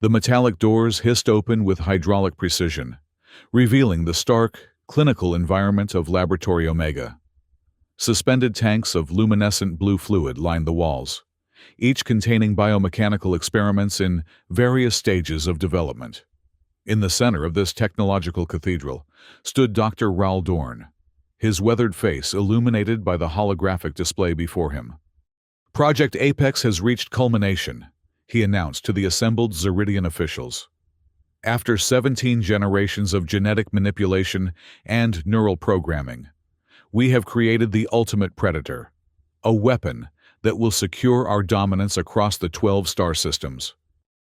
The metallic doors hissed open with hydraulic precision, revealing the stark, clinical environment of Laboratory Omega. Suspended tanks of luminescent blue fluid lined the walls, each containing biomechanical experiments in various stages of development. In the center of this technological cathedral stood Dr. Raoul Dorn, his weathered face illuminated by the holographic display before him. Project Apex has reached culmination, he announced to the assembled Zeridian officials. After 17 generations of genetic manipulation and neural programming, we have created the ultimate predator, a weapon that will secure our dominance across the 12 star systems.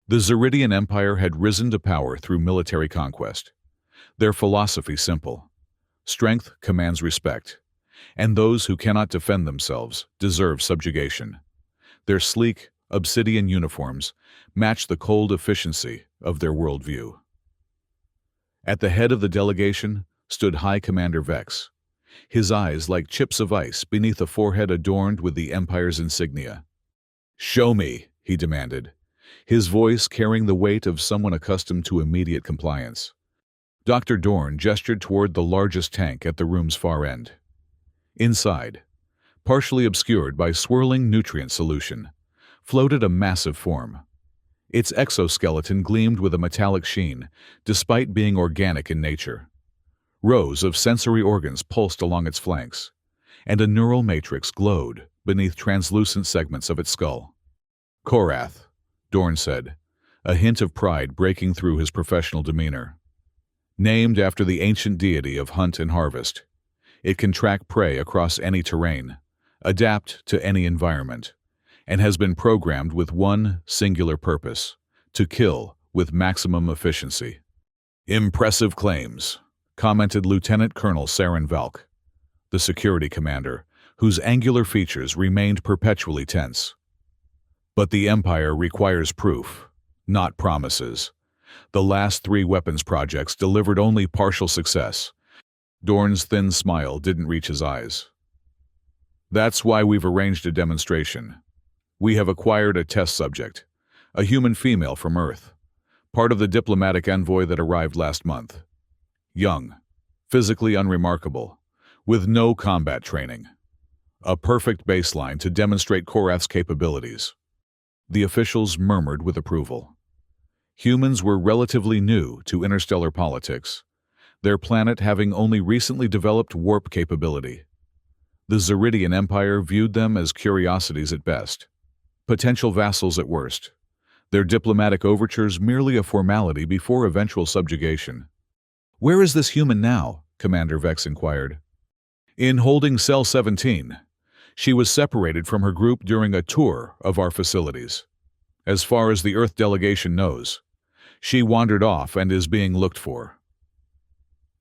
The Zeridian Empire had risen to power through military conquest. Their philosophy simple: strength commands respect, and those who cannot defend themselves deserve subjugation. Their sleek, obsidian uniforms match the cold efficiency of their worldview. At the head of the delegation stood High Commander Vex, his eyes like chips of ice beneath a forehead adorned with the Empire's insignia. "Show me," he demanded, his voice carrying the weight of someone accustomed to immediate compliance. Dr. Dorn gestured toward the largest tank at the room's far end. Inside, partially obscured by swirling nutrient solution, floated a massive form. Its exoskeleton gleamed with a metallic sheen, despite being organic in nature. Rows of sensory organs pulsed along its flanks, and a neural matrix glowed beneath translucent segments of its skull. "Korath," Dorn said, a hint of pride breaking through his professional demeanor. Named after the ancient deity of hunt and harvest, it can track prey across any terrain, adapt to any environment, and has been programmed with one singular purpose: to kill with maximum efficiency. "Impressive claims," commented Lieutenant Colonel Saren Valk, the security commander, whose angular features remained perpetually tense. "But the Empire requires proof, not promises. The last 3 weapons projects delivered only partial success." Dorn's thin smile didn't reach his eyes. "That's why we've arranged a demonstration. We have acquired a test subject, a human female from Earth, part of the diplomatic envoy that arrived last month. Young, physically unremarkable, with no combat training. A perfect baseline to demonstrate Korath's capabilities." The officials murmured with approval. Humans were relatively new to interstellar politics, their planet having only recently developed warp capability. The Zeridian Empire viewed them as curiosities at best, potential vassals at worst, their diplomatic overtures merely a formality before eventual subjugation. "Where is this human now?" Commander Vex inquired. "In holding Cell 17. She was separated from her group during a tour of our facilities. As far as the Earth delegation knows, she wandered off and is being looked for."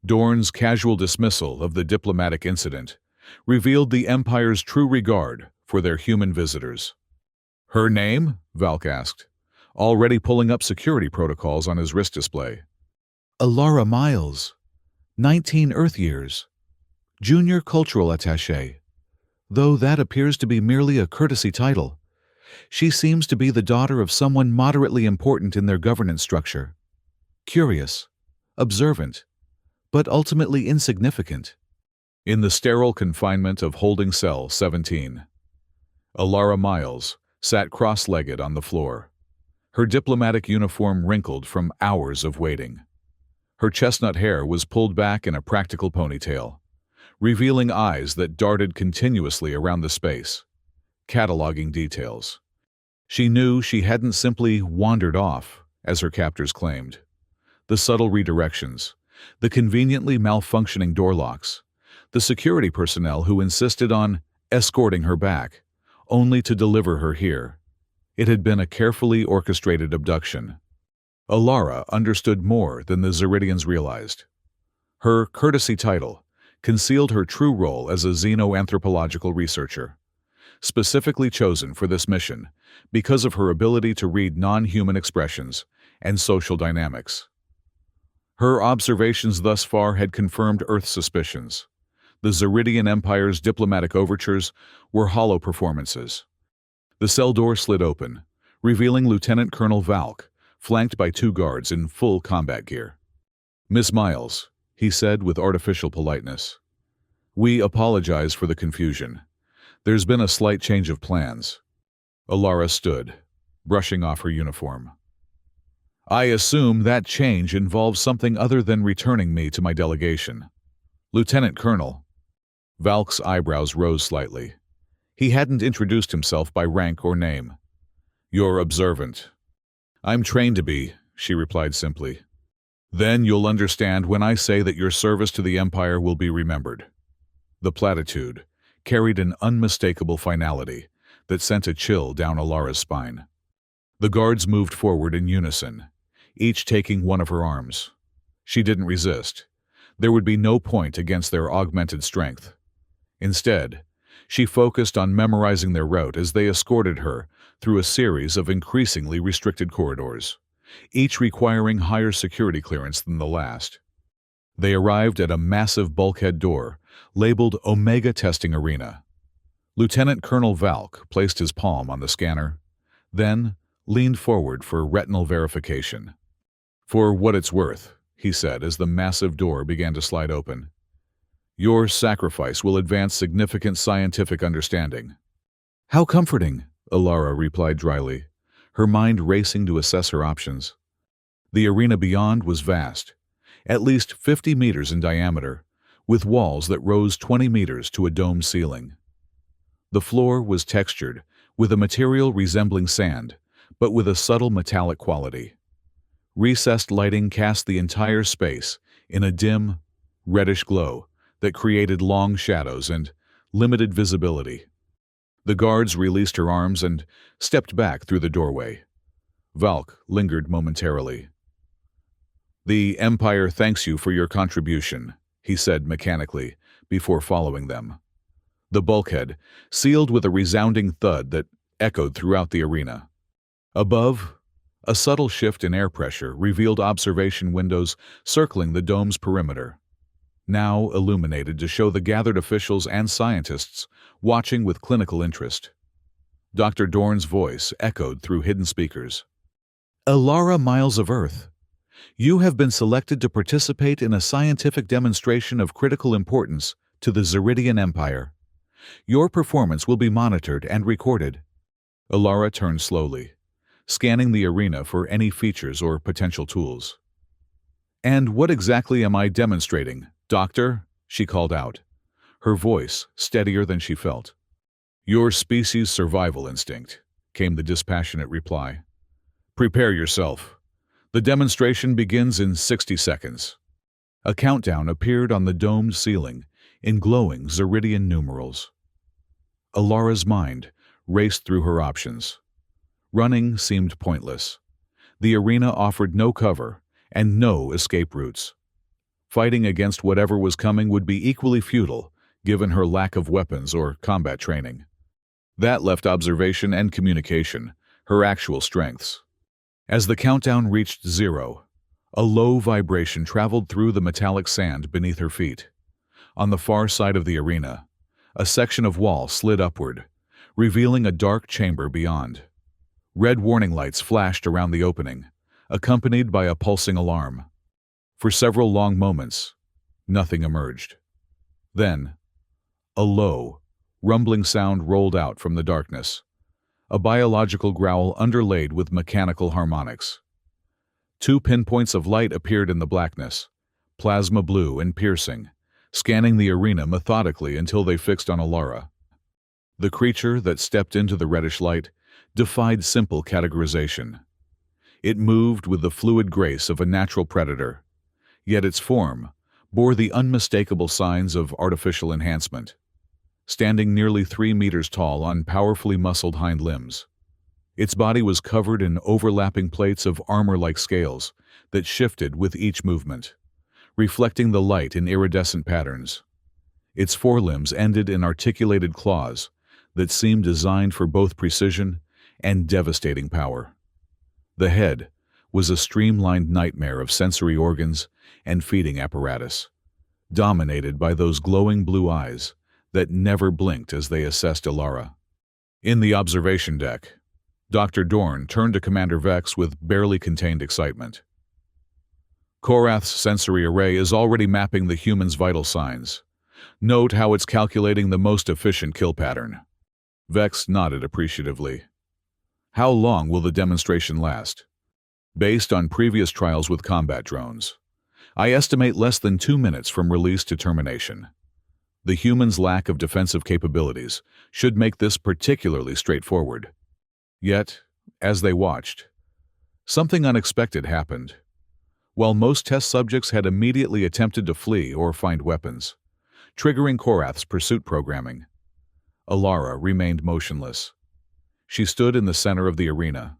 Dorn's casual dismissal of the diplomatic incident revealed the Empire's true regard for their human visitors. "Her name?" Valk asked, already pulling up security protocols on his wrist display. "Alara Miles, 19 Earth years, Junior Cultural Attaché. Though that appears to be merely a courtesy title, she seems to be the daughter of someone moderately important in their governance structure. Curious, observant, but ultimately insignificant." In the sterile confinement of holding Cell 17, Alara Miles sat cross-legged on the floor, her diplomatic uniform wrinkled from hours of waiting. Her chestnut hair was pulled back in a practical ponytail, revealing eyes that darted continuously around the space, cataloging details. She knew she hadn't simply wandered off, as her captors claimed. The subtle redirections, the conveniently malfunctioning door locks, the security personnel who insisted on escorting her back, only to deliver her here. It had been a carefully orchestrated abduction. Alara understood more than the Zeridians realized. Her courtesy title concealed her true role as a xenoanthropological researcher, specifically chosen for this mission because of her ability to read non-human expressions and social dynamics. Her observations thus far had confirmed Earth's suspicions. The Zeridian Empire's diplomatic overtures were hollow performances. The cell door slid open, revealing Lieutenant Colonel Valk, flanked by 2 guards in full combat gear. "Miss Miles," he said with artificial politeness, "we apologize for the confusion. There's been a slight change of plans." Alara stood, brushing off her uniform. "I assume that change involves something other than returning me to my delegation." "Lieutenant Colonel." Valk's eyebrows rose slightly. He hadn't introduced himself by rank or name. "You're observant." "I'm trained to be," she replied simply. "Then you'll understand when I say that your service to the Empire will be remembered." The platitude carried an unmistakable finality that sent a chill down Alara's spine. The guards moved forward in unison, each taking one of her arms. She didn't resist. There would be no point against their augmented strength. Instead, she focused on memorizing their route as they escorted her through a series of increasingly restricted corridors, each requiring higher security clearance than the last. They arrived at a massive bulkhead door labeled Omega Testing Arena. Lieutenant Colonel Valk placed his palm on the scanner, then leaned forward for retinal verification. "For what it's worth," he said as the massive door began to slide open, "your sacrifice will advance significant scientific understanding." "How comforting," Alara replied dryly, her mind racing to assess her options. The arena beyond was vast, at least 50 meters in diameter, with walls that rose 20 meters to a domed ceiling. The floor was textured, with a material resembling sand, but with a subtle metallic quality. Recessed lighting cast the entire space in a dim, reddish glow that created long shadows and limited visibility. The guards released her arms and stepped back through the doorway. Valk lingered momentarily. "The Empire thanks you for your contribution," he said mechanically, before following them. The bulkhead sealed with a resounding thud that echoed throughout the arena. Above, a subtle shift in air pressure revealed observation windows circling the dome's perimeter, now illuminated to show the gathered officials and scientists watching with clinical interest. Dr. Dorn's voice echoed through hidden speakers. "Alara Miles of Earth, you have been selected to participate in a scientific demonstration of critical importance to the Zeridian Empire. Your performance will be monitored and recorded." Alara turned slowly, scanning the arena for any features or potential tools. "And what exactly am I demonstrating, Doctor?" she called out, her voice steadier than she felt. "Your species' survival instinct," came the dispassionate reply. "Prepare yourself. The demonstration begins in 60 seconds. A countdown appeared on the domed ceiling in glowing Zeridian numerals. Alara's mind raced through her options. Running seemed pointless. The arena offered no cover and no escape routes. Fighting against whatever was coming would be equally futile, given her lack of weapons or combat training. That left observation and communication, her actual strengths. As the countdown reached 0, a low vibration traveled through the metallic sand beneath her feet. On the far side of the arena, a section of wall slid upward, revealing a dark chamber beyond. Red warning lights flashed around the opening, accompanied by a pulsing alarm. For several long moments, nothing emerged. Then, a low, rumbling sound rolled out from the darkness, a biological growl underlaid with mechanical harmonics. 2 pinpoints of light appeared in the blackness, plasma blue and piercing, scanning the arena methodically until they fixed on Alara. The creature that stepped into the reddish light defied simple categorization. It moved with the fluid grace of a natural predator, yet its form bore the unmistakable signs of artificial enhancement. Standing nearly 3 meters tall on powerfully muscled hind limbs, its body was covered in overlapping plates of armor-like scales that shifted with each movement, reflecting the light in iridescent patterns. Its forelimbs ended in articulated claws that seemed designed for both precision and devastating power. The head was a streamlined nightmare of sensory organs and feeding apparatus, dominated by those glowing blue eyes that never blinked as they assessed Alara. In the observation deck, Dr. Dorn turned to Commander Vex with barely contained excitement. Korath's sensory array is already mapping the human's vital signs. Note how it's calculating the most efficient kill pattern. Vex nodded appreciatively. How long will the demonstration last? Based on previous trials with combat drones, I estimate less than 2 minutes from release to termination. The human's lack of defensive capabilities should make this particularly straightforward. Yet, as they watched, something unexpected happened. While most test subjects had immediately attempted to flee or find weapons, triggering Korath's pursuit programming, Alara remained motionless. She stood in the center of the arena,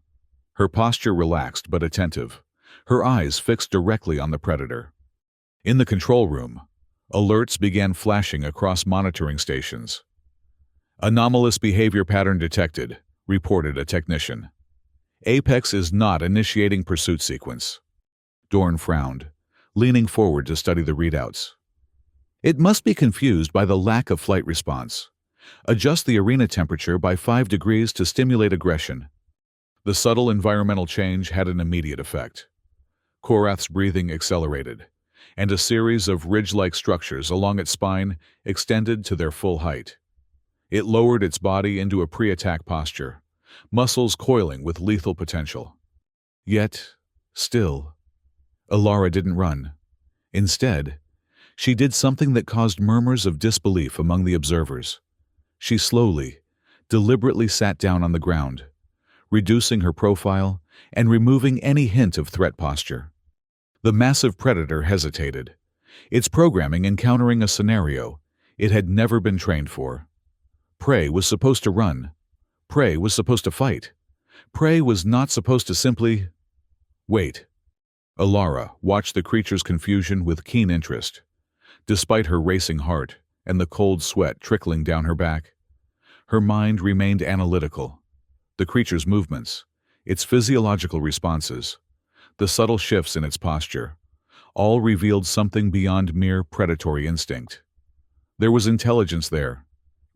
her posture relaxed but attentive, her eyes fixed directly on the predator. In the control room, alerts began flashing across monitoring stations. Anomalous behavior pattern detected, reported a technician. Apex is not initiating pursuit sequence. Dorn frowned, leaning forward to study the readouts. It must be confused by the lack of flight response. Adjust the arena temperature by 5 degrees to stimulate aggression. The subtle environmental change had an immediate effect. Korath's breathing accelerated, and a series of ridge-like structures along its spine extended to their full height. It lowered its body into a pre-attack posture, muscles coiling with lethal potential. Yet, still, Alara didn't run. Instead, she did something that caused murmurs of disbelief among the observers. She slowly, deliberately sat down on the ground, reducing her profile and removing any hint of threat posture. The massive predator hesitated, its programming encountering a scenario it had never been trained for. Prey was supposed to run. Prey was supposed to fight. Prey was not supposed to simply wait. Alara watched the creature's confusion with keen interest. Despite her racing heart and the cold sweat trickling down her back, her mind remained analytical. The creature's movements, its physiological responses, the subtle shifts in its posture, all revealed something beyond mere predatory instinct. There was intelligence there,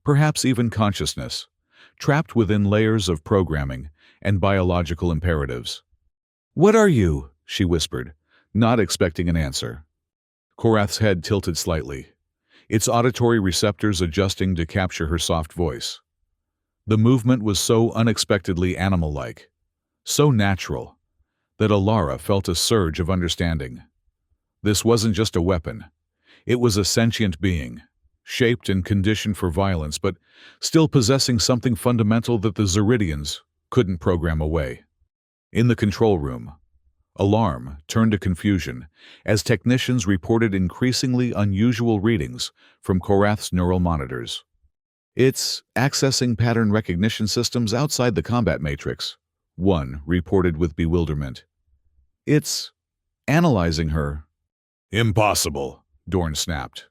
perhaps even consciousness, trapped within layers of programming and biological imperatives. "What are you?" she whispered, not expecting an answer. Korath's head tilted slightly, its auditory receptors adjusting to capture her soft voice. The movement was so unexpectedly animal-like, so natural, that Alara felt a surge of understanding. This wasn't just a weapon. It was a sentient being, shaped and conditioned for violence, but still possessing something fundamental that the Zeridians couldn't program away. In the control room, alarm turned to confusion as technicians reported increasingly unusual readings from Korath's neural monitors. "It's accessing pattern recognition systems outside the combat matrix," one reported with bewilderment. "It's analyzing her." "Impossible," Dorn snapped.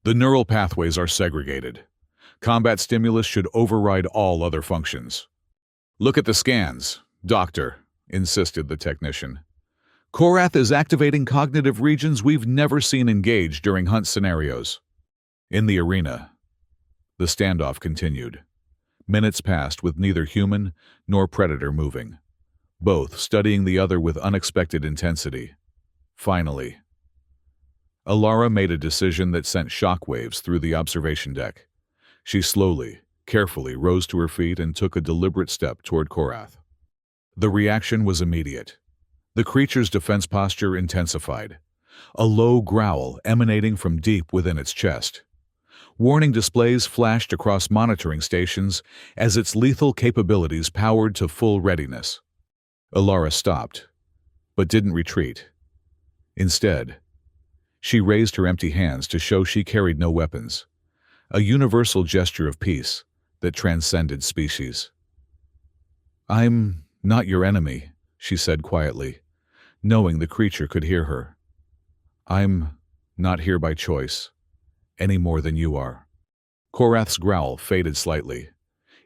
"The neural pathways are segregated. Combat stimulus should override all other functions." "Look at the scans, Doctor," insisted the technician. "Korath is activating cognitive regions we've never seen engaged during hunt scenarios." In the arena, the standoff continued. Minutes passed with neither human nor predator moving, both studying the other with unexpected intensity. Finally, Alara made a decision that sent shockwaves through the observation deck. She slowly, carefully rose to her feet and took a deliberate step toward Korath. The reaction was immediate. The creature's defense posture intensified, a low growl emanating from deep within its chest. Warning displays flashed across monitoring stations as its lethal capabilities powered to full readiness. Alara stopped, but didn't retreat. Instead, she raised her empty hands to show she carried no weapons, a universal gesture of peace that transcended species. "I'm not your enemy," she said quietly, knowing the creature could hear her. "I'm not here by choice, any more than you are." Korath's growl faded slightly,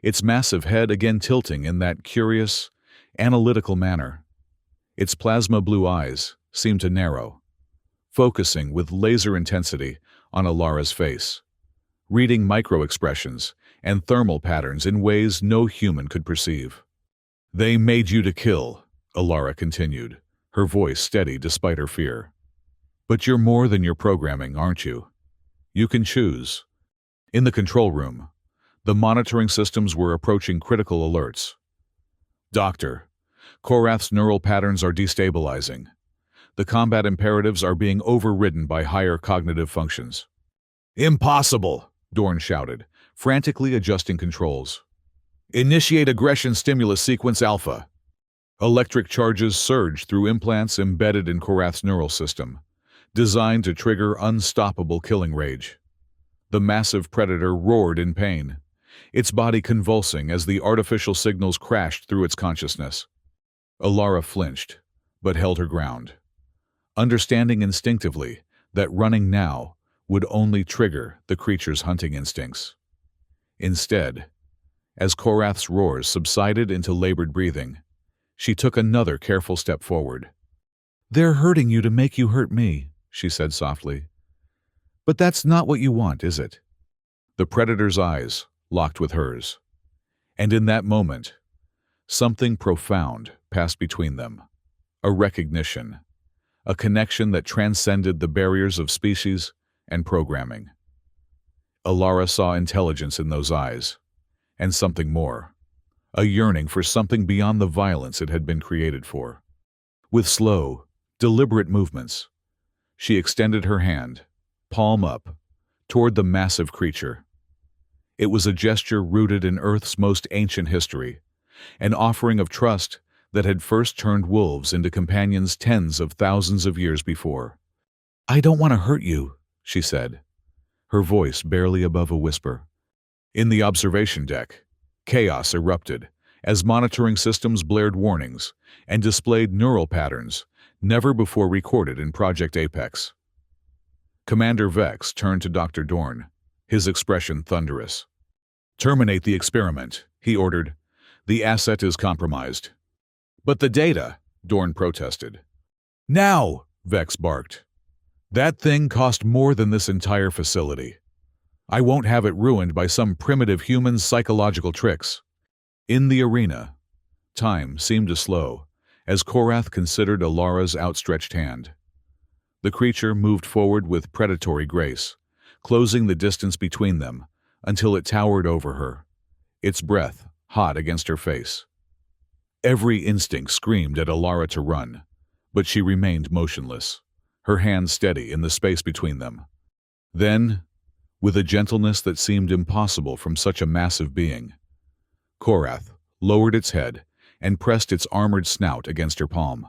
its massive head again tilting in that curious, analytical manner. Its plasma blue eyes seemed to narrow, focusing with laser intensity on Alara's face, reading micro-expressions and thermal patterns in ways no human could perceive. They made you to kill, Alara continued, her voice steady despite her fear. But you're more than your programming, aren't you? You can choose. In the control room, the monitoring systems were approaching critical alerts. Doctor, Korath's neural patterns are destabilizing. The combat imperatives are being overridden by higher cognitive functions. Impossible, Dorn shouted, frantically adjusting controls. Initiate aggression stimulus sequence alpha. Electric charges surged through implants embedded in Korath's neural system, designed to trigger unstoppable killing rage. The massive predator roared in pain, its body convulsing as the artificial signals crashed through its consciousness. Alara flinched, but held her ground, understanding instinctively that running now would only trigger the creature's hunting instincts. Instead, as Korath's roars subsided into labored breathing, she took another careful step forward. "They're hurting you to make you hurt me," she said softly. "But that's not what you want, is it?" The predator's eyes locked with hers, and in that moment, something profound passed between them. A recognition, a connection that transcended the barriers of species and programming. Alara saw intelligence in those eyes, and something more, a yearning for something beyond the violence it had been created for. With slow, deliberate movements, she extended her hand, palm up, toward the massive creature. It was a gesture rooted in Earth's most ancient history, an offering of trust that had first turned wolves into companions tens of thousands of years before. "I don't want to hurt you," she said, her voice barely above a whisper. In the observation deck, chaos erupted as monitoring systems blared warnings and displayed neural patterns never before recorded in Project Apex. Commander Vex turned to Dr. Dorn, his expression thunderous. "Terminate the experiment," he ordered. "The asset is compromised." "But the data," Dorn protested. "Now," Vex barked. "That thing cost more than this entire facility. I won't have it ruined by some primitive human's psychological tricks." In the arena, time seemed to slow as Korath considered Alara's outstretched hand. The creature moved forward with predatory grace, closing the distance between them until it towered over her, its breath hot against her face. Every instinct screamed at Alara to run, but she remained motionless, her hand steady in the space between them. Then, with a gentleness that seemed impossible from such a massive being, Korath lowered its head and pressed its armored snout against her palm.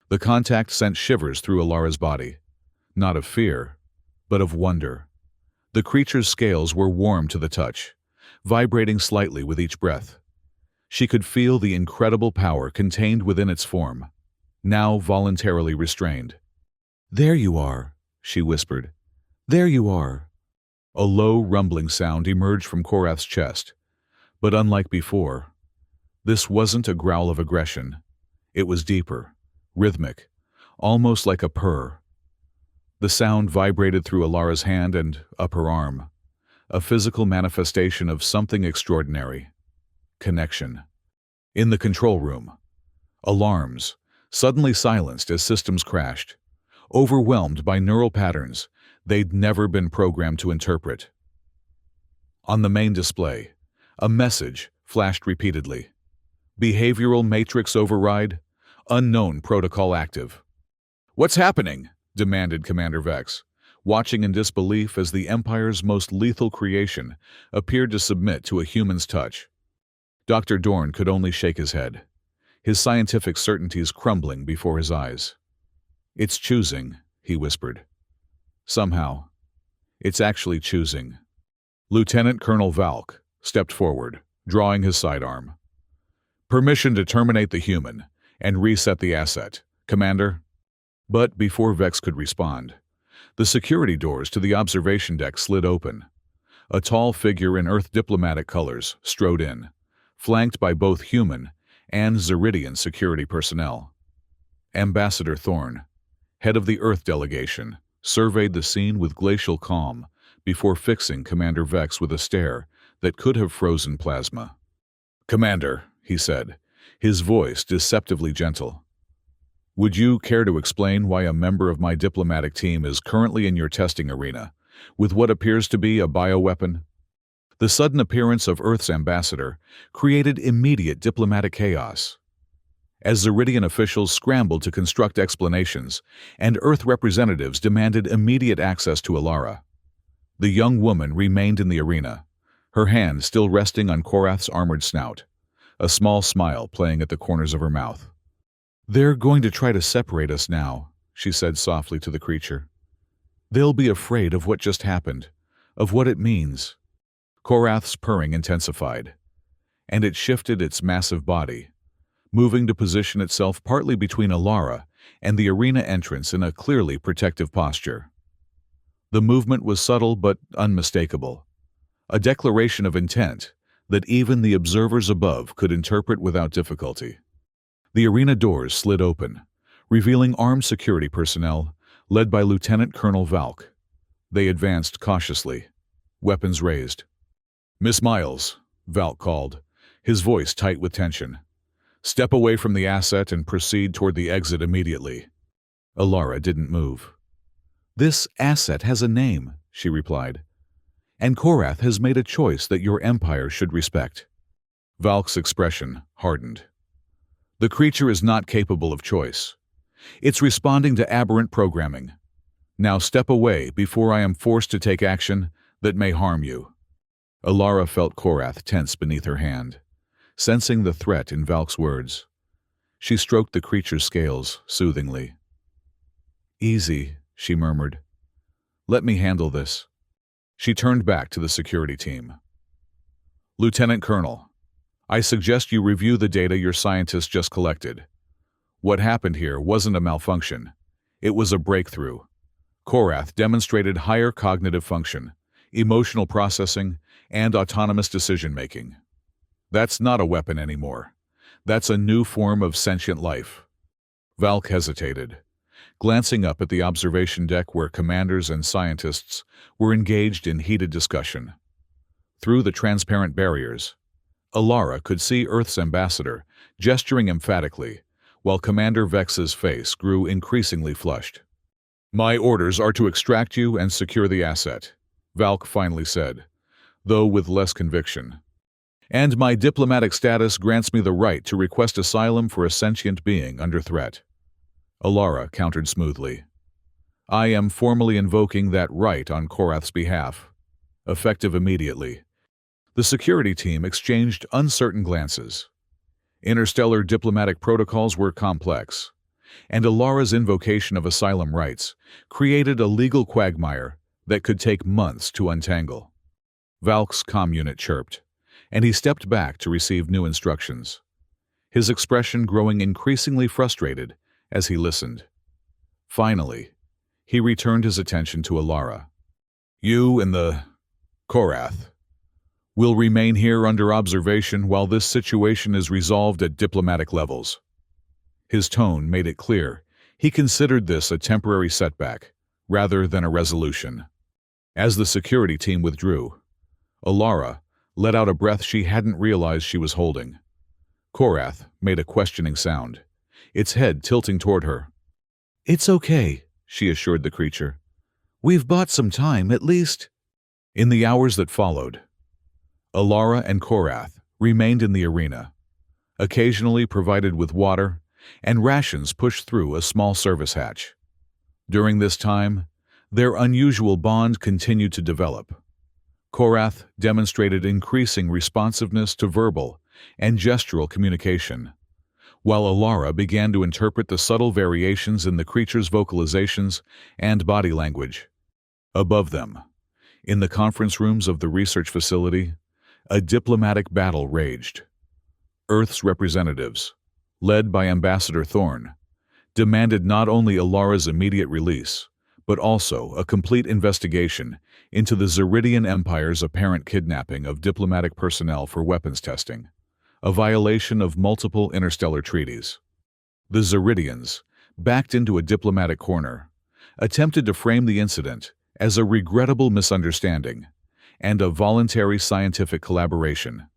The contact sent shivers through Alara's body, not of fear, but of wonder. The creature's scales were warm to the touch, vibrating slightly with each breath. She could feel the incredible power contained within its form, now voluntarily restrained. "There you are," she whispered. "There you are." A low, rumbling sound emerged from Korath's chest, but unlike before, this wasn't a growl of aggression. It was deeper, rhythmic, almost like a purr. The sound vibrated through Alara's hand and up her arm, a physical manifestation of something extraordinary. Connection. In the control room, alarms suddenly silenced as systems crashed, overwhelmed by neural patterns they'd never been programmed to interpret. On the main display, a message flashed repeatedly. "Behavioral matrix override. Unknown protocol active." "What's happening?" demanded Commander Vex, watching in disbelief as the Empire's most lethal creation appeared to submit to a human's touch. Dr. Dorn could only shake his head, his scientific certainties crumbling before his eyes. "It's choosing," he whispered. "Somehow, it's actually choosing." Lieutenant Colonel Valk stepped forward, drawing his sidearm. "Permission to terminate the human and reset the asset, Commander." But before Vex could respond, the security doors to the observation deck slid open. A tall figure in Earth diplomatic colors strode in, flanked by both human and Zeridian security personnel. Ambassador Thorne, head of the Earth delegation, surveyed the scene with glacial calm before fixing Commander Vex with a stare that could have frozen plasma. "Commander," he said, his voice deceptively gentle. "Would you care to explain why a member of my diplomatic team is currently in your testing arena, with what appears to be a bioweapon?" The sudden appearance of Earth's ambassador created immediate diplomatic chaos. As Zeridian officials scrambled to construct explanations, and Earth representatives demanded immediate access to Alara, the young woman remained in the arena, her hand still resting on Korath's armored snout, a small smile playing at the corners of her mouth. "They're going to try to separate us now," she said softly to the creature. "They'll be afraid of what just happened, of what it means." Korath's purring intensified, and it shifted its massive body, moving to position itself partly between Alara and the arena entrance in a clearly protective posture. The movement was subtle but unmistakable, a declaration of intent that even the observers above could interpret without difficulty. The arena doors slid open, revealing armed security personnel led by Lieutenant Colonel Valk. They advanced cautiously, weapons raised. "Miss Miles," Valk called, his voice tight with tension. "Step away from the asset and proceed toward the exit immediately." Alara didn't move. "This asset has a name," she replied, "and Korath has made a choice that your empire should respect." Valk's expression hardened. "The creature is not capable of choice. It's responding to aberrant programming. Now step away before I am forced to take action that may harm you." Alara felt Korath tense beneath her hand, sensing the threat in Valk's words. She stroked the creature's scales soothingly. "Easy," she murmured. "Let me handle this." She turned back to the security team. "Lieutenant Colonel, I suggest you review the data your scientists just collected. What happened here wasn't a malfunction. It was a breakthrough. Korath demonstrated higher cognitive function, emotional processing, and autonomous decision-making. That's not a weapon anymore. That's a new form of sentient life." Valk hesitated, glancing up at the observation deck where commanders and scientists were engaged in heated discussion. Through the transparent barriers, Alara could see Earth's ambassador gesturing emphatically, while Commander Vex's face grew increasingly flushed. "My orders are to extract you and secure the asset," Valk finally said, though with less conviction. "And my diplomatic status grants me the right to request asylum for a sentient being under threat." Alara countered smoothly. "I am formally invoking that right on Korath's behalf, effective immediately." The security team exchanged uncertain glances. Interstellar diplomatic protocols were complex, and Alara's invocation of asylum rights created a legal quagmire that could take months to untangle. Valk's comm unit chirped, and he stepped back to receive new instructions, his expression growing increasingly frustrated as he listened. Finally, he returned his attention to Alara. "You and the Korath will remain here under observation while this situation is resolved at diplomatic levels." His tone made it clear he considered this a temporary setback rather than a resolution. As the security team withdrew, Alara let out a breath she hadn't realized she was holding. Korath made a questioning sound, its head tilting toward her. "It's okay," she assured the creature. "We've bought some time, at least." In the hours that followed, Alara and Korath remained in the arena, occasionally provided with water, and rations pushed through a small service hatch. During this time, their unusual bond continued to develop. Korath demonstrated increasing responsiveness to verbal and gestural communication, while Alara began to interpret the subtle variations in the creature's vocalizations and body language. Above them, in the conference rooms of the research facility, a diplomatic battle raged. Earth's representatives, led by Ambassador Thorne, demanded not only Alara's immediate release, but also a complete investigation into the Zeridian Empire's apparent kidnapping of diplomatic personnel for weapons testing, a violation of multiple interstellar treaties. The Zeridians, backed into a diplomatic corner, attempted to frame the incident as a regrettable misunderstanding and a voluntary scientific collaboration.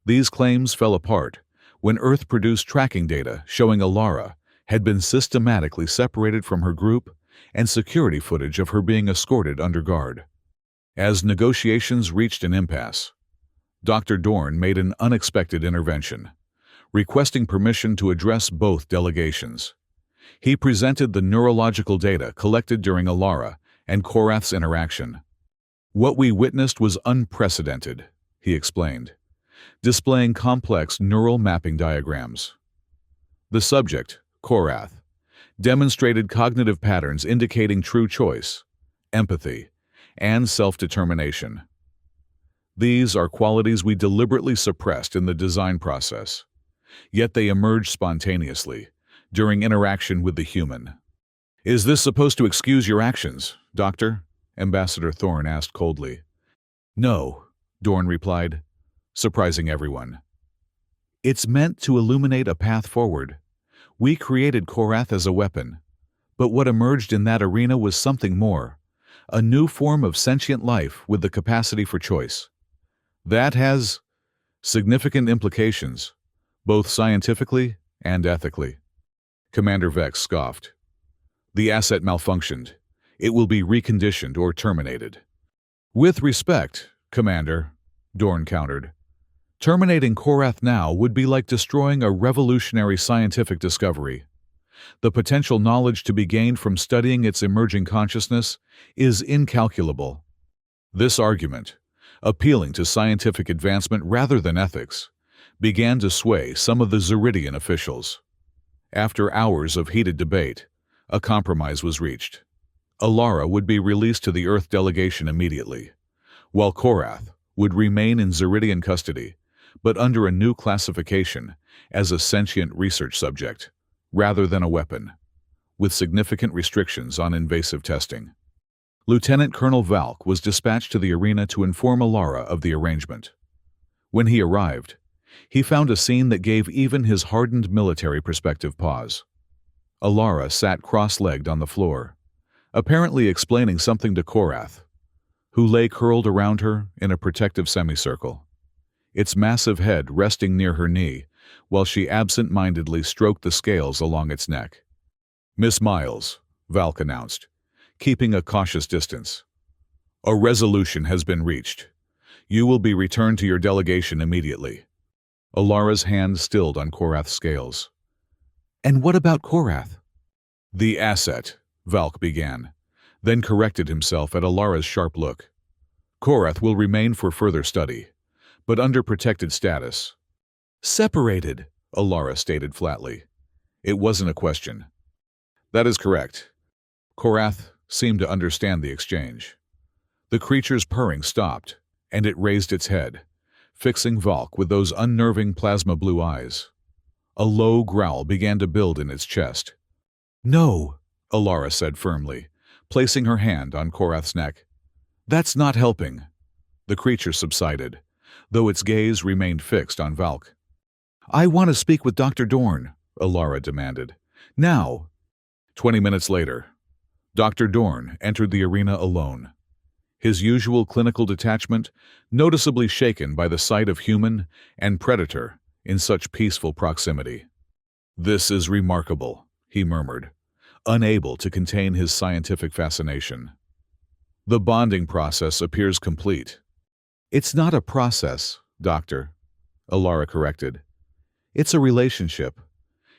These claims fell apart when Earth produced tracking data showing Alara had been systematically separated from her group and security footage of her being escorted under guard. As negotiations reached an impasse, Dr. Dorn made an unexpected intervention, requesting permission to address both delegations. He presented the neurological data collected during Alara and Korath's interaction. "What we witnessed was unprecedented," he explained, displaying complex neural mapping diagrams. The subject, Korath, demonstrated cognitive patterns indicating true choice, empathy, and self-determination. These are qualities we deliberately suppressed in the design process, yet they emerged spontaneously during interaction with the human. "Is this supposed to excuse your actions, Doctor?" Ambassador Thorne asked coldly. "No," Dorn replied, surprising everyone. "It's meant to illuminate a path forward. We created Korath as a weapon, but what emerged in that arena was something more, a new form of sentient life with the capacity for choice. That has significant implications, both scientifically and ethically." Commander Vex scoffed. "The asset malfunctioned. It will be reconditioned or terminated." "With respect, Commander," Dorn countered, "terminating Korath now would be like destroying a revolutionary scientific discovery. The potential knowledge to be gained from studying its emerging consciousness is incalculable." This argument, appealing to scientific advancement rather than ethics, began to sway some of the Zeridian officials. After hours of heated debate, a compromise was reached. Alara would be released to the Earth delegation immediately, while Korath would remain in Zeridian custody, but under a new classification as a sentient research subject, rather than a weapon, with significant restrictions on invasive testing. Lieutenant Colonel Valk was dispatched to the arena to inform Alara of the arrangement. When he arrived, he found a scene that gave even his hardened military perspective pause. Alara sat cross-legged on the floor, apparently explaining something to Korath, who lay curled around her in a protective semicircle, its massive head resting near her knee while she absent-mindedly stroked the scales along its neck. "Miss Miles," Valk announced, keeping a cautious distance, "a resolution has been reached. You will be returned to your delegation immediately." Alara's hand stilled on Korath's scales. "And what about Korath?" "The asset," Valk began, then corrected himself at Alara's sharp look. "Korath will remain for further study, but under protected status." "Separated," Alara stated flatly. It wasn't a question. "That is correct." Korath seemed to understand the exchange. The creature's purring stopped, and it raised its head, fixing Valk with those unnerving plasma blue eyes. A low growl began to build in its chest. "No," Alara said firmly, placing her hand on Korath's neck. "That's not helping." The creature subsided, though its gaze remained fixed on Valk. "I want to speak with Dr. Dorn," Alara demanded. "Now." 20 minutes later, Dr. Dorn entered the arena alone, his usual clinical detachment noticeably shaken by the sight of human and predator in such peaceful proximity. "This is remarkable," he murmured, unable to contain his scientific fascination. "The bonding process appears complete." "It's not a process, Doctor," Alara corrected. "It's a relationship,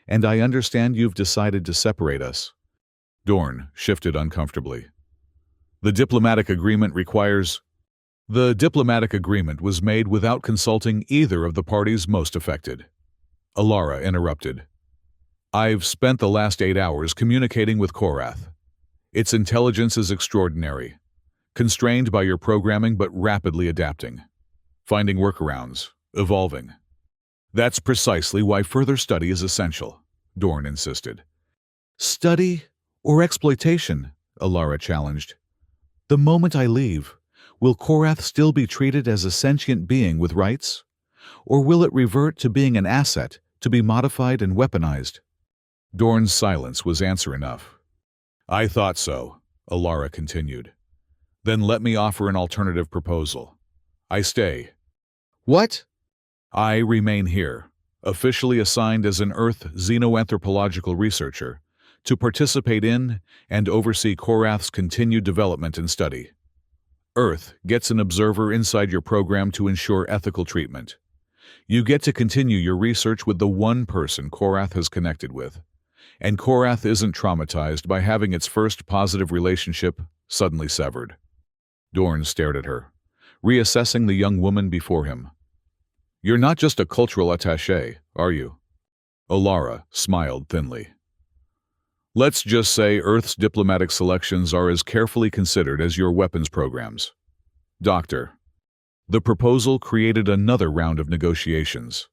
and I understand you've decided to separate us." Dorn shifted uncomfortably. "The diplomatic agreement requires—" "The diplomatic agreement was made without consulting either of the parties most affected," Alara interrupted. "I've spent the last 8 hours communicating with Korath. Its intelligence is extraordinary, constrained by your programming but rapidly adapting, finding workarounds, evolving. That's precisely why further study is essential," Dorn insisted. "Study or exploitation?" Alara challenged. "The moment I leave, will Korath still be treated as a sentient being with rights? Or will it revert to being an asset to be modified and weaponized?" Dorn's silence was answer enough. "I thought so," Alara continued. "Then let me offer an alternative proposal. I stay." "What?" "I remain here, officially assigned as an Earth xenoanthropological researcher, to participate in and oversee Korath's continued development and study. Earth gets an observer inside your program to ensure ethical treatment. You get to continue your research with the one person Korath has connected with, and Korath isn't traumatized by having its first positive relationship suddenly severed. Dorn stared at her, reassessing the young woman before him. "You're not just a cultural attaché, are you?" Alara smiled thinly. "Let's just say Earth's diplomatic selections are as carefully considered as your weapons programs. Doctor." The proposal created another round of negotiations,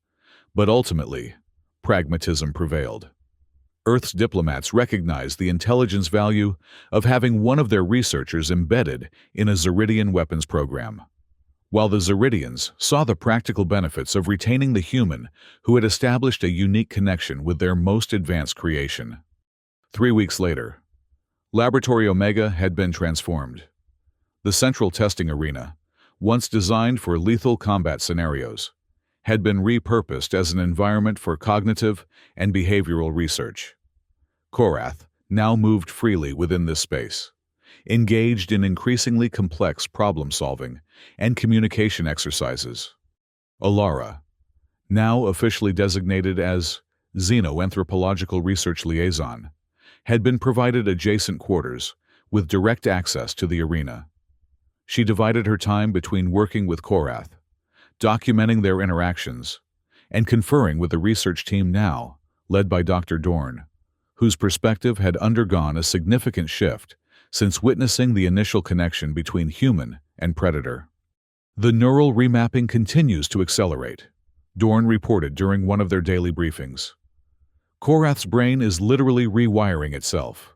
but ultimately, pragmatism prevailed. Earth's diplomats recognized the intelligence value of having one of their researchers embedded in a Zeridian weapons program, while the Zeridians saw the practical benefits of retaining the human who had established a unique connection with their most advanced creation. 3 weeks later, Laboratory Omega had been transformed. The central testing arena, once designed for lethal combat scenarios, had been repurposed as an environment for cognitive and behavioral research. Korath now moved freely within this space, engaged in increasingly complex problem-solving and communication exercises. Alara, now officially designated as Xenoanthropological Research Liaison, had been provided adjacent quarters with direct access to the arena. She divided her time between working with Korath, documenting their interactions, and conferring with the research team now led by Dr. Dorn, whose perspective had undergone a significant shift since witnessing the initial connection between human and predator. "The neural remapping continues to accelerate," Dorn reported during one of their daily briefings. "Korath's brain is literally rewiring itself,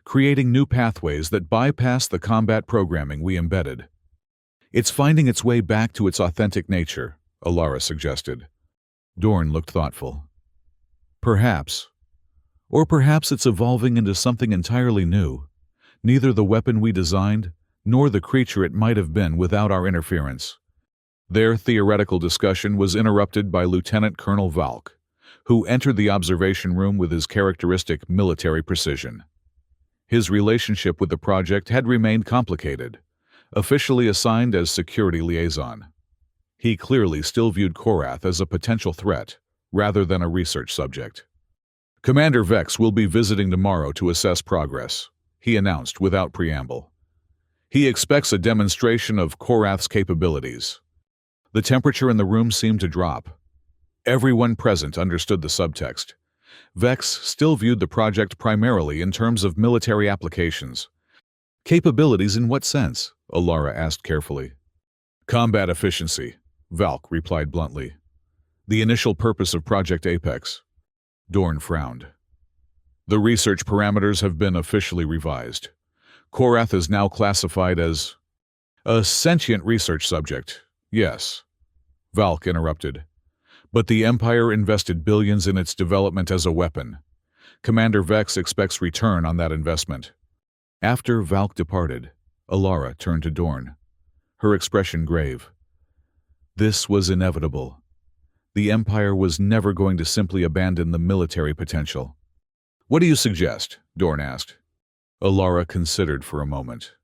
creating new pathways that bypass the combat programming we embedded. It's finding its way back to its authentic nature," Alara suggested. Dorn looked thoughtful. "Perhaps. Or perhaps it's evolving into something entirely new, neither the weapon we designed nor the creature it might have been without our interference." Their theoretical discussion was interrupted by Lieutenant Colonel Valk, who entered the observation room with his characteristic military precision. His relationship with the project had remained complicated, officially assigned as security liaison. He clearly still viewed Korath as a potential threat rather than a research subject. "Commander Vex will be visiting tomorrow to assess progress," he announced without preamble. "He expects a demonstration of Korath's capabilities." The temperature in the room seemed to drop. Everyone present understood the subtext. Vex still viewed the project primarily in terms of military applications. "Capabilities in what sense?" Alara asked carefully. "Combat efficiency," Valk replied bluntly. "The initial purpose of Project Apex." Dorn frowned. "The research parameters have been officially revised. Korath is now classified as a sentient research subject, yes," Valk interrupted. "But the Empire invested billions in its development as a weapon. Commander Vex expects return on that investment." After Valk departed, Alara turned to Dorn, her expression grave. This was inevitable. The Empire was never going to simply abandon the military potential. "What do you suggest?" Dorn asked. Alara considered for a moment.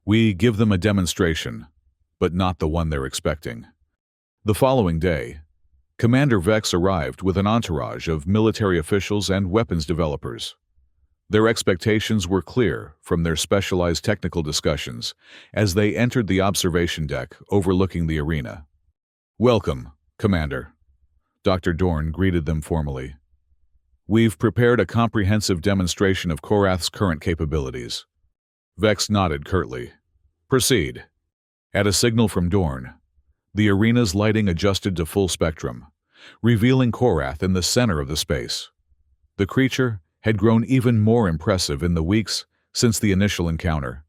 "We give them a demonstration, but not the one they're expecting." The following day, Commander Vex arrived with an entourage of military officials and weapons developers. Their expectations were clear from their specialized technical discussions as they entered the observation deck overlooking the arena. "Welcome, Commander." Dr. Dorn greeted them formally. "We've prepared a comprehensive demonstration of Korath's current capabilities." Vex nodded curtly. "Proceed." At a signal from Dorn, the arena's lighting adjusted to full spectrum, revealing Korath in the center of the space. The creature had grown even more impressive in the weeks since the initial encounter.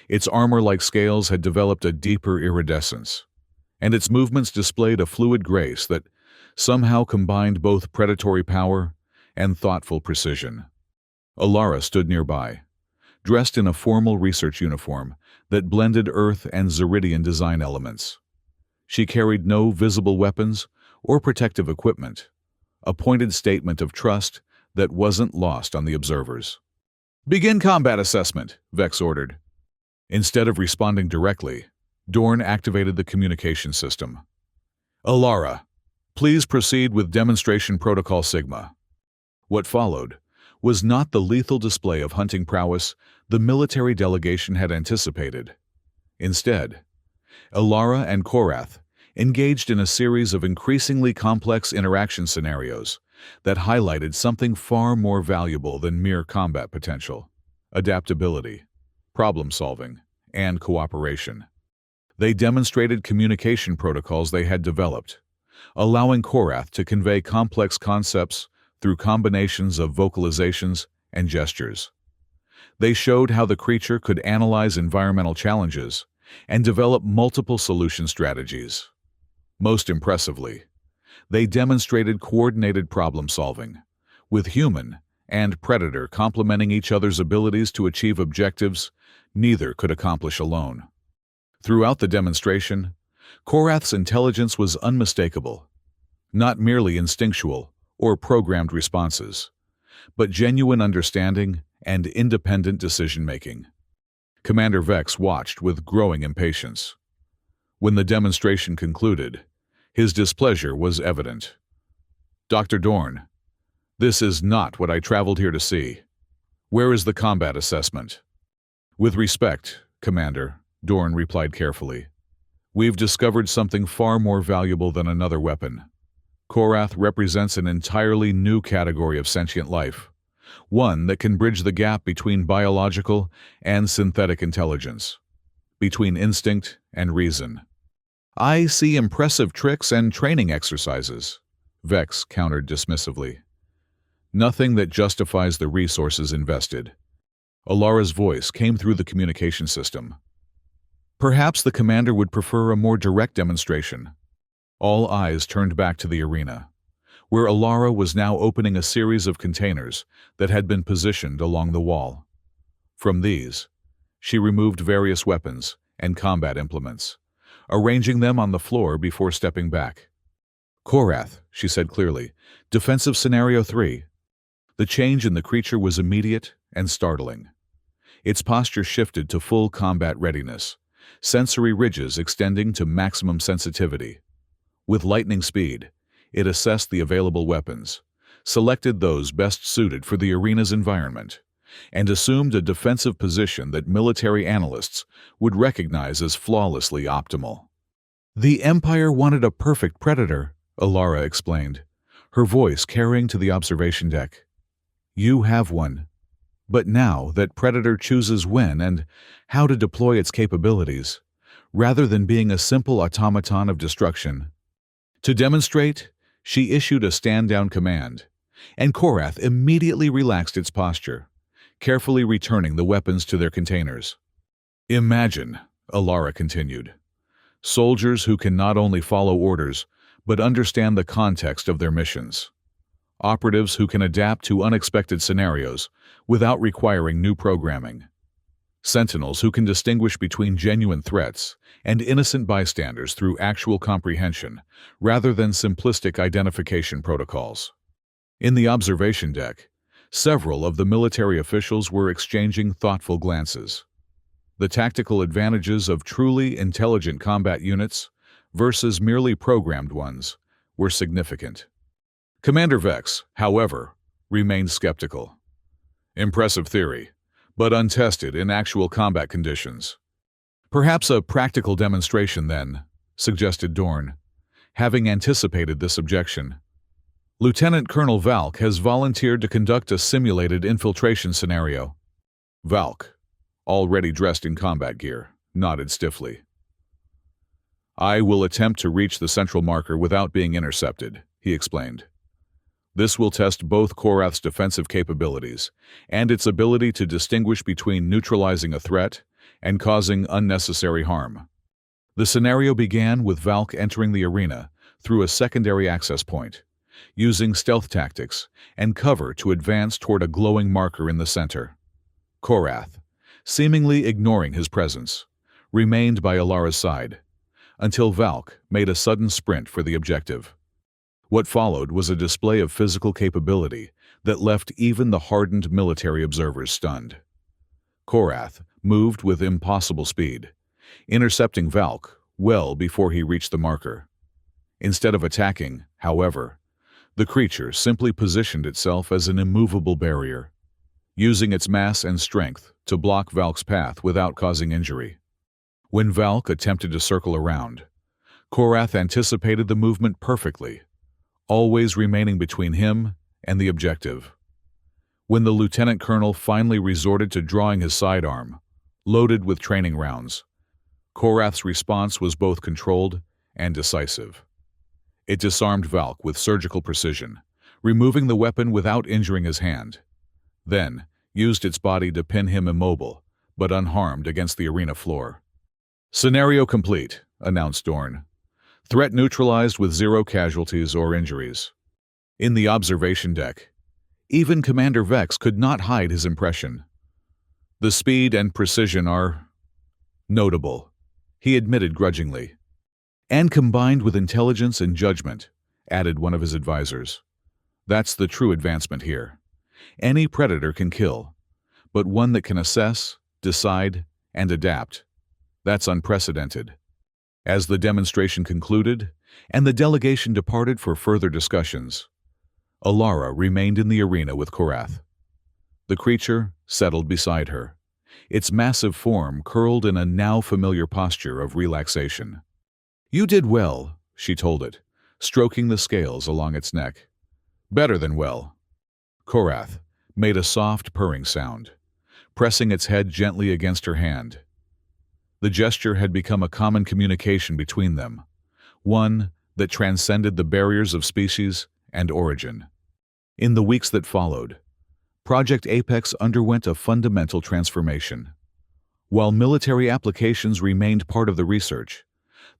Its armor-like scales had developed a deeper iridescence, and its movements displayed a fluid grace that somehow combined both predatory power and thoughtful precision. Alara stood nearby, dressed in a formal research uniform that blended Earth and Zeridian design elements. She carried no visible weapons or protective equipment, a pointed statement of trust that wasn't lost on the observers. "Begin combat assessment," Vex ordered. Instead of responding directly, Dorn activated the communication system. "Alara, please proceed with Demonstration Protocol Sigma." What followed was not the lethal display of hunting prowess the military delegation had anticipated. Instead, Alara and Korath engaged in a series of increasingly complex interaction scenarios that highlighted something far more valuable than mere combat potential: adaptability, problem-solving, and cooperation. They demonstrated communication protocols they had developed, allowing Korath to convey complex concepts through combinations of vocalizations and gestures. They showed how the creature could analyze environmental challenges and develop multiple solution strategies. Most impressively, they demonstrated coordinated problem-solving, with human and predator complementing each other's abilities to achieve objectives neither could accomplish alone. Throughout the demonstration, Korath's intelligence was unmistakable, not merely instinctual or programmed responses, but genuine understanding and independent decision-making. Commander Vex watched with growing impatience. When the demonstration concluded, his displeasure was evident. "Dr. Dorn, this is not what I traveled here to see. Where is the combat assessment?" "With respect, Commander," Dorn replied carefully, "we've discovered something far more valuable than another weapon. Korath represents an entirely new category of sentient life, one that can bridge the gap between biological and synthetic intelligence, between instinct and reason." "I see impressive tricks and training exercises," Vex countered dismissively. "Nothing that justifies the resources invested." Alara's voice came through the communication system. "Perhaps the commander would prefer a more direct demonstration." All eyes turned back to the arena, where Alara was now opening a series of containers that had been positioned along the wall. From these, she removed various weapons and combat implements, arranging them on the floor before stepping back. "Korath," she said clearly, "Defensive Scenario 3. The change in the creature was immediate and startling. Its posture shifted to full combat readiness, sensory ridges extending to maximum sensitivity. With lightning speed, it assessed the available weapons, selected those best suited for the arena's environment, and assumed a defensive position that military analysts would recognize as flawlessly optimal. "The Empire wanted a perfect predator," Alara explained, her voice carrying to the observation deck. "You have one. But now that Predator chooses when and how to deploy its capabilities, rather than being a simple automaton of destruction. To demonstrate, she issued a stand-down command, and Korath immediately relaxed its posture, carefully returning the weapons to their containers. "Imagine," Alara continued, "soldiers who can not only follow orders, but understand the context of their missions. Operatives who can adapt to unexpected scenarios without requiring new programming. Sentinels who can distinguish between genuine threats and innocent bystanders through actual comprehension rather than simplistic identification protocols." In the observation deck, several of the military officials were exchanging thoughtful glances. The tactical advantages of truly intelligent combat units versus merely programmed ones were significant. Commander Vex, however, remained skeptical. "Impressive theory, but untested in actual combat conditions." "Perhaps a practical demonstration, then," suggested Dorn, having anticipated this objection. "Lieutenant Colonel Valk has volunteered to conduct a simulated infiltration scenario." Valk, already dressed in combat gear, nodded stiffly. "I will attempt to reach the central marker without being intercepted," he explained. "This will test both Korath's defensive capabilities and its ability to distinguish between neutralizing a threat and causing unnecessary harm." The scenario began with Valk entering the arena through a secondary access point, using stealth tactics and cover to advance toward a glowing marker in the center. Korath, seemingly ignoring his presence, remained by Alara's side, until Valk made a sudden sprint for the objective. What followed was a display of physical capability that left even the hardened military observers stunned. Korath moved with impossible speed, intercepting Valk well before he reached the marker. Instead of attacking, however, the creature simply positioned itself as an immovable barrier, using its mass and strength to block Valk's path without causing injury. When Valk attempted to circle around, Korath anticipated the movement perfectly, always remaining between him and the objective. When the lieutenant colonel finally resorted to drawing his sidearm, loaded with training rounds, Korath's response was both controlled and decisive. It disarmed Valk with surgical precision, removing the weapon without injuring his hand, then used its body to pin him immobile, but unharmed against the arena floor. "Scenario complete," announced Dorn. "Threat neutralized with 0 casualties or injuries." In the observation deck, even Commander Vex could not hide his impression. "The speed and precision are notable," he admitted grudgingly. "And combined with intelligence and judgment," added one of his advisors. "That's the true advancement here. Any predator can kill, but one that can assess, decide, and adapt. That's unprecedented." As the demonstration concluded, and the delegation departed for further discussions, Alara remained in the arena with Korath. The creature settled beside her, its massive form curled in a now familiar posture of relaxation. "You did well," she told it, stroking the scales along its neck. "Better than well." Korath made a soft purring sound, pressing its head gently against her hand. The gesture had become a common communication between them, one that transcended the barriers of species and origin. In the weeks that followed, Project Apex underwent a fundamental transformation. While military applications remained part of the research,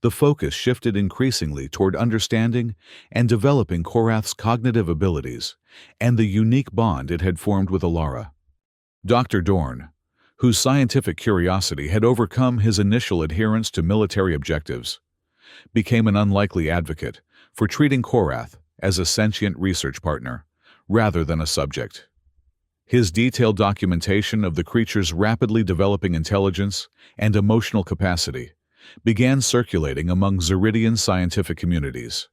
the focus shifted increasingly toward understanding and developing Korath's cognitive abilities and the unique bond it had formed with Alara. Dr. Dorn, whose scientific curiosity had overcome his initial adherence to military objectives, became an unlikely advocate for treating Korath as a sentient research partner rather than a subject. His detailed documentation of the creature's rapidly developing intelligence and emotional capacity began circulating among Zeridian scientific communities,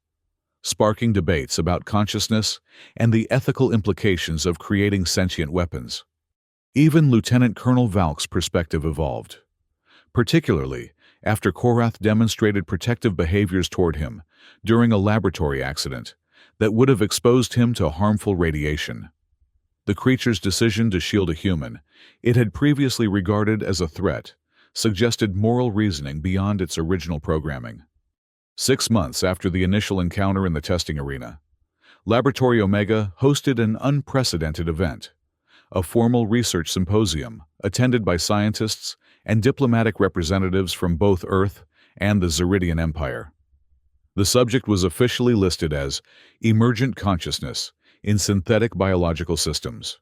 sparking debates about consciousness and the ethical implications of creating sentient weapons. Even Lieutenant Colonel Valk's perspective evolved, particularly after Korath demonstrated protective behaviors toward him during a laboratory accident that would have exposed him to harmful radiation. The creature's decision to shield a human it had previously regarded as a threat suggested moral reasoning beyond its original programming. 6 months after the initial encounter in the testing arena, Laboratory Omega hosted an unprecedented event, a formal research symposium attended by scientists and diplomatic representatives from both Earth and the Zeridian Empire. The subject was officially listed as Emergent Consciousness in Synthetic Biological Systems.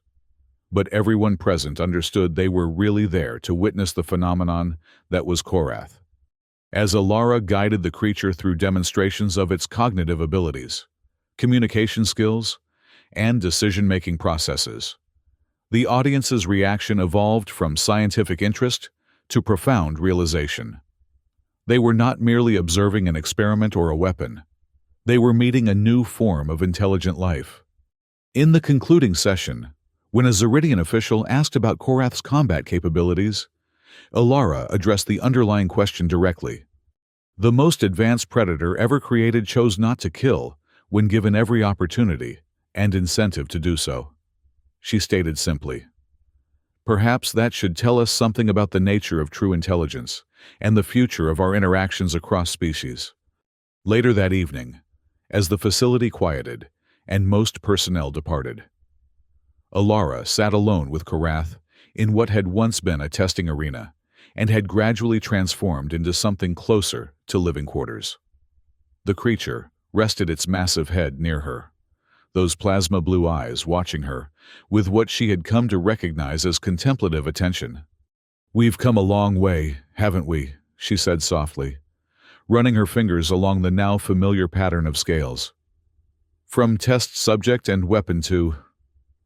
But everyone present understood they were really there to witness the phenomenon that was Korath. As Alara guided the creature through demonstrations of its cognitive abilities, communication skills, and decision-making processes, the audience's reaction evolved from scientific interest to profound realization. They were not merely observing an experiment or a weapon. They were meeting a new form of intelligent life. In the concluding session, when a Zeridian official asked about Korath's combat capabilities, Alara addressed the underlying question directly. The most advanced predator ever created chose not to kill when given every opportunity and incentive to do so. She stated simply, "Perhaps that should tell us something about the nature of true intelligence and the future of our interactions across species." Later that evening, as the facility quieted and most personnel departed, Alara sat alone with Korath in what had once been a testing arena and had gradually transformed into something closer to living quarters. The creature rested its massive head near her, those plasma blue eyes watching her with what she had come to recognize as contemplative attention. "We've come a long way, haven't we?" she said softly, running her fingers along the now familiar pattern of scales. From test subject and weapon to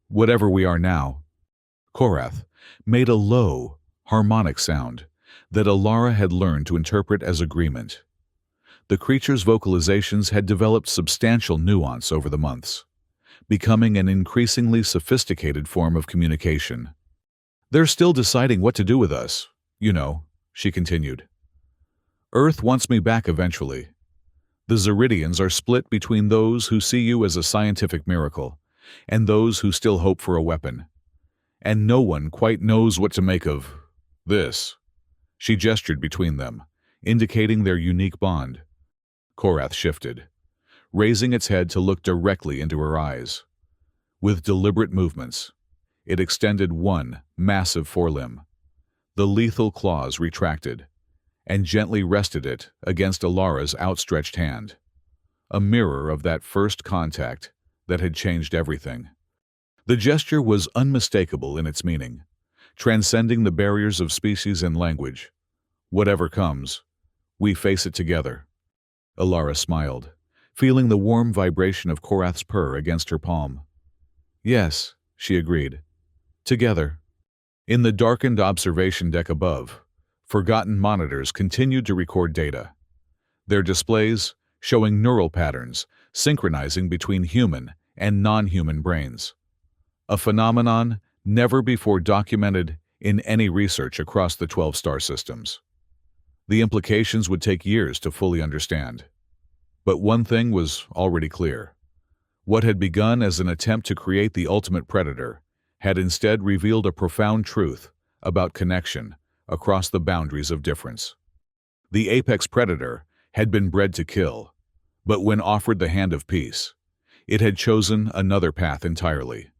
whatever we are now. Korath made a low, harmonic sound that Alara had learned to interpret as agreement. The creature's vocalizations had developed substantial nuance over the months, becoming an increasingly sophisticated form of communication. They're still deciding what to do with us, you know, she continued. Earth wants me back eventually. The Zeridians are split between those who see you as a scientific miracle and those who still hope for a weapon. And no one quite knows what to make of this. She gestured between them, indicating their unique bond. Korath shifted, raising its head to look directly into her eyes. With deliberate movements, it extended one massive forelimb. The lethal claws retracted, and gently rested it against Alara's outstretched hand, a mirror of that first contact that had changed everything. The gesture was unmistakable in its meaning, transcending the barriers of species and language. Whatever comes, we face it together. Alara smiled, feeling the warm vibration of Korath's purr against her palm. Yes, she agreed. Together. In the darkened observation deck above, forgotten monitors continued to record data, their displays showing neural patterns synchronizing between human and non-human brains, a phenomenon never before documented in any research across the 12 star systems. The implications would take years to fully understand. But one thing was already clear. What had begun as an attempt to create the ultimate predator had instead revealed a profound truth about connection across the boundaries of difference. The apex predator had been bred to kill, but when offered the hand of peace, it had chosen another path entirely.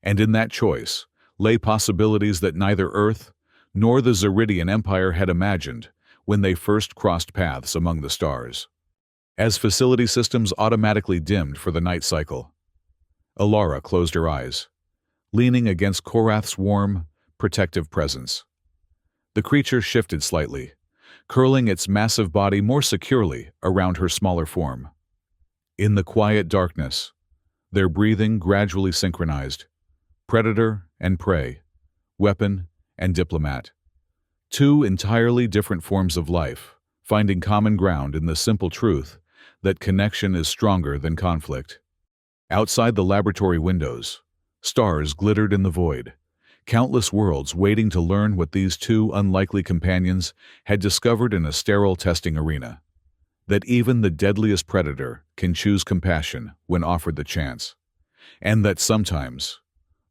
And in that choice lay possibilities that neither Earth nor the Zeridian Empire had imagined when they first crossed paths among the stars. As facility systems automatically dimmed for the night cycle, Alara closed her eyes, leaning against Korath's warm, protective presence. The creature shifted slightly, curling its massive body more securely around her smaller form. In the quiet darkness, their breathing gradually synchronized, predator and prey, weapon and diplomat. Two entirely different forms of life, finding common ground in the simple truth that connection is stronger than conflict. Outside the laboratory windows, stars glittered in the void, countless worlds waiting to learn what these two unlikely companions had discovered in a sterile testing arena. That even the deadliest predator can choose compassion when offered the chance, and that sometimes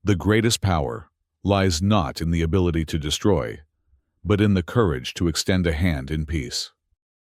the greatest power lies not in the ability to destroy, but in the courage to extend a hand in peace.